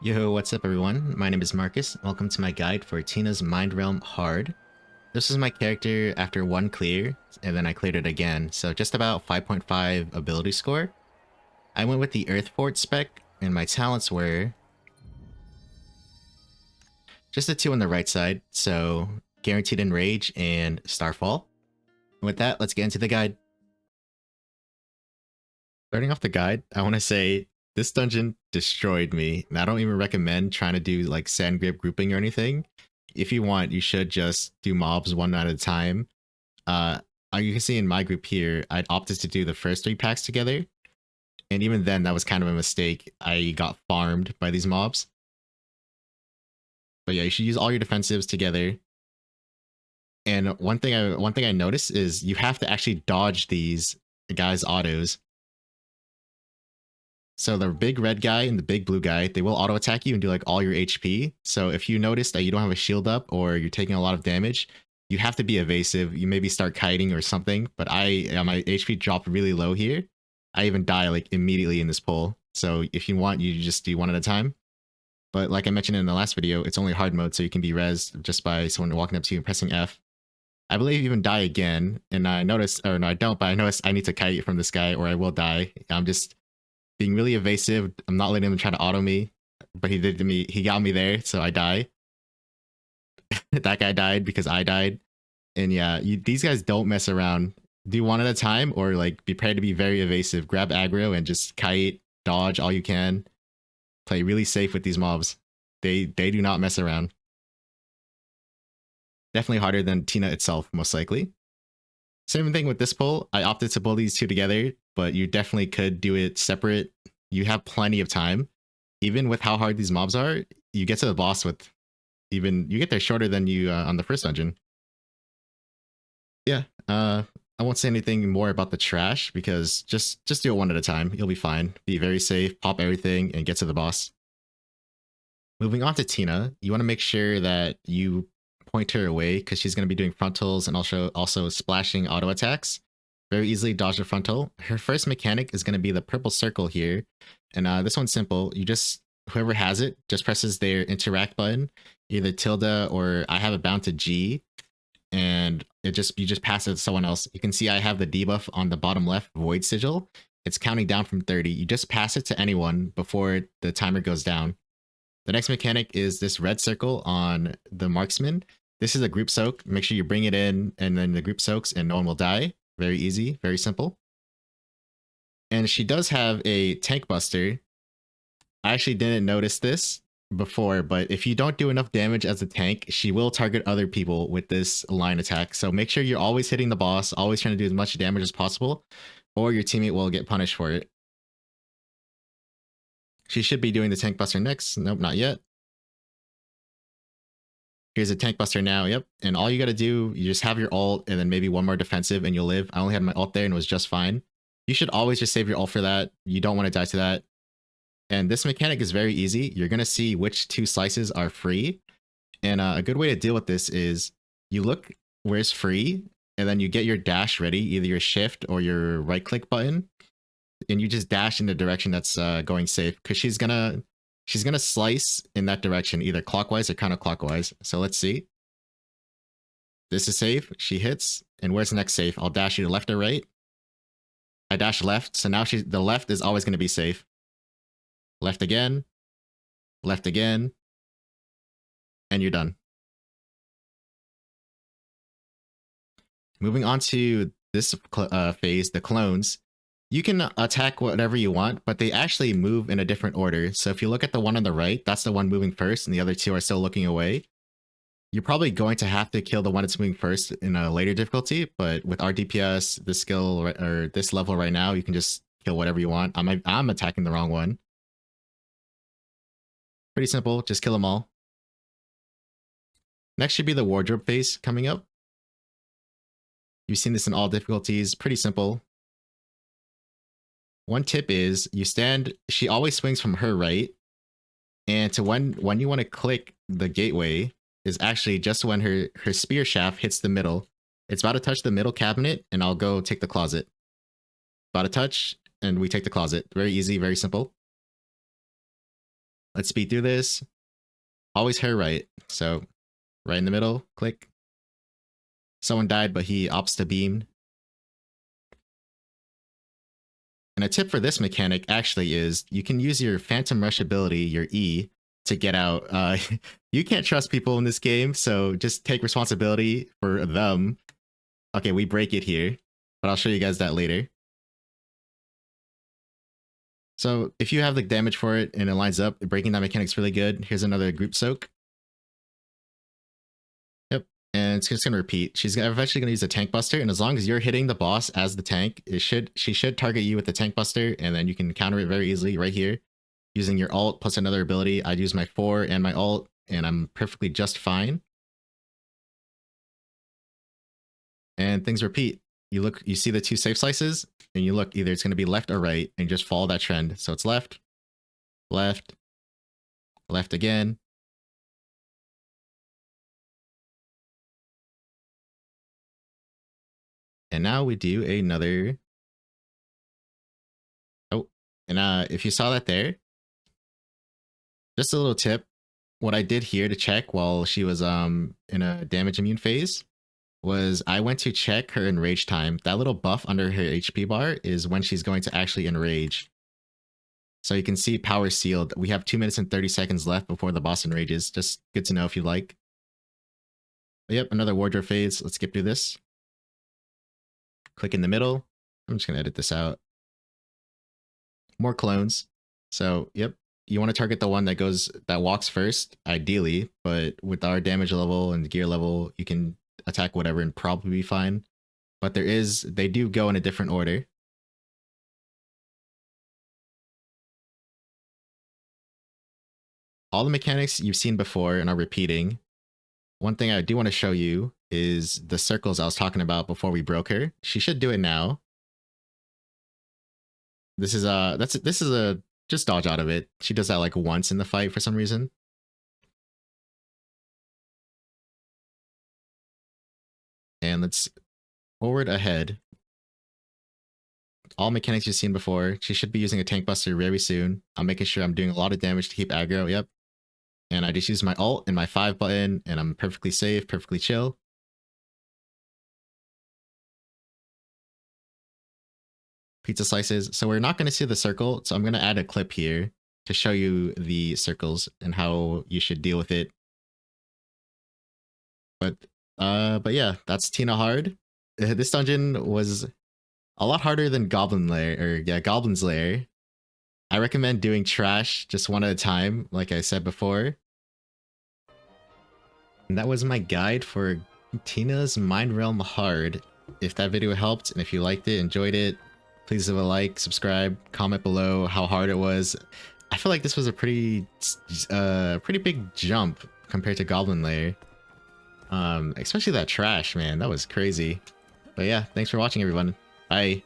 Yo, what's up everyone? My name is Marcus. Welcome to my guide for Tina's Mindrealm Hard. This is my character after one clear, and then I cleared it again, so just about 5.5 ability score. I went with the Earth Fort spec, and my talents were just the two on the right side, so Guaranteed Enrage and Starfall. And with that, let's get into the guide. Starting off the guide, I want to say this dungeon destroyed me, and I don't even recommend trying to do like sand grip grouping or anything. If you want, you should just do mobs one at a time. Uh, you can see in my group here, I'd opted to do the first 3 packs together, and even then, that was kind of a mistake. I got farmed by these mobs. But yeah, you should use all your defensives together. And one thing I noticed is you have to actually dodge these guys' autos. So the big red guy and the big blue guy, they will auto attack you and do like all your HP. So if you notice that you don't have a shield up or you're taking a lot of damage, you have to be evasive. You maybe start kiting or something. But my HP dropped really low here. I even die like immediately in this pull. So if you want, you just do one at a time. But like I mentioned in the last video, it's only hard mode, so you can be rezzed just by someone walking up to you and pressing F. I believe you even die again, and I noticed, or no, I don't, but I noticed I need to kite from this guy or I will die. I'm just being really evasive. I'm not letting him try to auto me, but he did to me. He got me there, so I die. That guy died because I died. And yeah, these guys don't mess around. Do one at a time or like be prepared to be very evasive. Grab aggro and just kite, dodge all you can. Play really safe with these mobs. They do not mess around. Definitely harder than Tina itself, most likely. Same thing with this pull. I opted to pull these two together, but you definitely could do it separate. You have plenty of time. Even with how hard these mobs are, you get to the boss with you get there shorter than you on the first dungeon. Yeah, I won't say anything more about the trash because just do it one at a time. You'll be fine. Be very safe, pop everything, and get to the boss. Moving on to Tina, you want to make sure that you point her away because she's going to be doing frontals and also splashing auto attacks. Very easily dodge the frontal. Her first mechanic is going to be the purple circle here. And this one's simple. You just, whoever has it, just presses their interact button, either tilde or I have it bound to G. And you just pass it to someone else. You can see I have the debuff on the bottom left, void sigil. It's counting down from 30. You just pass it to anyone before the timer goes down. The next mechanic is this red circle on the marksman. This is a group soak. Make sure you bring it in and then the group soaks and no one will die. Very easy, very simple. And she does have a tank buster. I actually didn't notice this before, but if you don't do enough damage as a tank, she will target other people with this line attack. So make sure you're always hitting the boss, always trying to do as much damage as possible, or your teammate will get punished for it. She should be doing the tank buster next. Nope, not yet. Here's a tank buster now, yep. And all you gotta do, you just have your ult and then maybe one more defensive and you'll live. I only had my ult there and it was just fine. You should always just save your ult for that. You don't want to die to that. And this mechanic is very easy. You're gonna see which 2 slices are free. And a good way to deal with this is you look where it's free and then you get your dash ready, either your shift or your right click button. And you just dash in the direction that's going safe because she's gonna slice in that direction, either clockwise or counterclockwise. So let's see. This is safe. She hits. And where's the next safe? I'll dash you to left or right. I dash left. So now the left is always going to be safe. Left again. Left again. And you're done. Moving on to this phase, the clones. You can attack whatever you want, but they actually move in a different order. So if you look at the one on the right, that's the one moving first, and the other 2 are still looking away. You're probably going to have to kill the one that's moving first in a later difficulty, but with our DPS, this skill, or this level right now, you can just kill whatever you want. I'm attacking the wrong one. Pretty simple, just kill them all. Next should be the wardrobe phase coming up. You've seen this in all difficulties, pretty simple. One tip is you stand, she always swings from her right. And to when you want to click the gateway is actually just when her spear shaft hits the middle. It's about to touch the middle cabinet and I'll go take the closet. About to touch and we take the closet. Very easy, very simple. Let's speed through this. Always hair right. So right in the middle, click. Someone died, but he opts to beam. And a tip for this mechanic actually is you can use your Phantom Rush ability, your E, to get out. You can't trust people in this game, so just take responsibility for them. Okay, we break it here, but I'll show you guys that later. So if you have the damage for it and it lines up, breaking that mechanic's really good. Here's another group soak. Yep, and it's just gonna repeat. She's eventually gonna use a tank buster, and as long as you're hitting the boss as the tank, she should target you with the tank buster, and then you can counter it very easily right here using your ult plus another ability. I'd use my 4 and my ult, and I'm perfectly just fine. And things repeat. You see the 2 safe slices, and you look, either it's going to be left or right, and just follow that trend. So it's left, left, left again. And now we do another. Oh, and if you saw that there, just a little tip. What I did here to check while she was in a damage immune phase was I went to check her enrage time. That little buff under her HP bar is when she's going to actually enrage. So you can see power sealed. We have 2 minutes and 30 seconds left before the boss enrages. Just good to know if you like. But yep, another wardrobe phase. Let's skip through this. Click in the middle. I'm just going to edit this out. More clones. So yep, you want to target the one that walks first, ideally. But with our damage level and gear level, you can attack whatever and probably be fine. But they do go in a different order. All the mechanics you've seen before and are repeating. One thing I do want to show you is the circles I was talking about before we broke her. She should do it now. This is a just dodge out of it. She does that like once in the fight for some reason. And let's forward ahead. All mechanics you've seen before. She should be using a tank buster very soon. I'm making sure I'm doing a lot of damage to keep aggro. Yep. And I just use my ult and my 5 button, and I'm perfectly safe, perfectly chill. Pizza slices. So we're not going to see the circle, so I'm going to add a clip here to show you the circles and how you should deal with it. But yeah, that's Tina hard. This dungeon was a lot harder than Goblin's Lair. I recommend doing trash just one at a time, like I said before. And that was my guide for Tina's Mindrealm Hard. If that video helped, and if you liked it, enjoyed it, please leave a like, subscribe, comment below how hard it was. I feel like this was a pretty big jump compared to Goblin Lair. Especially that trash, man. That was crazy. But yeah, thanks for watching, everyone. Bye.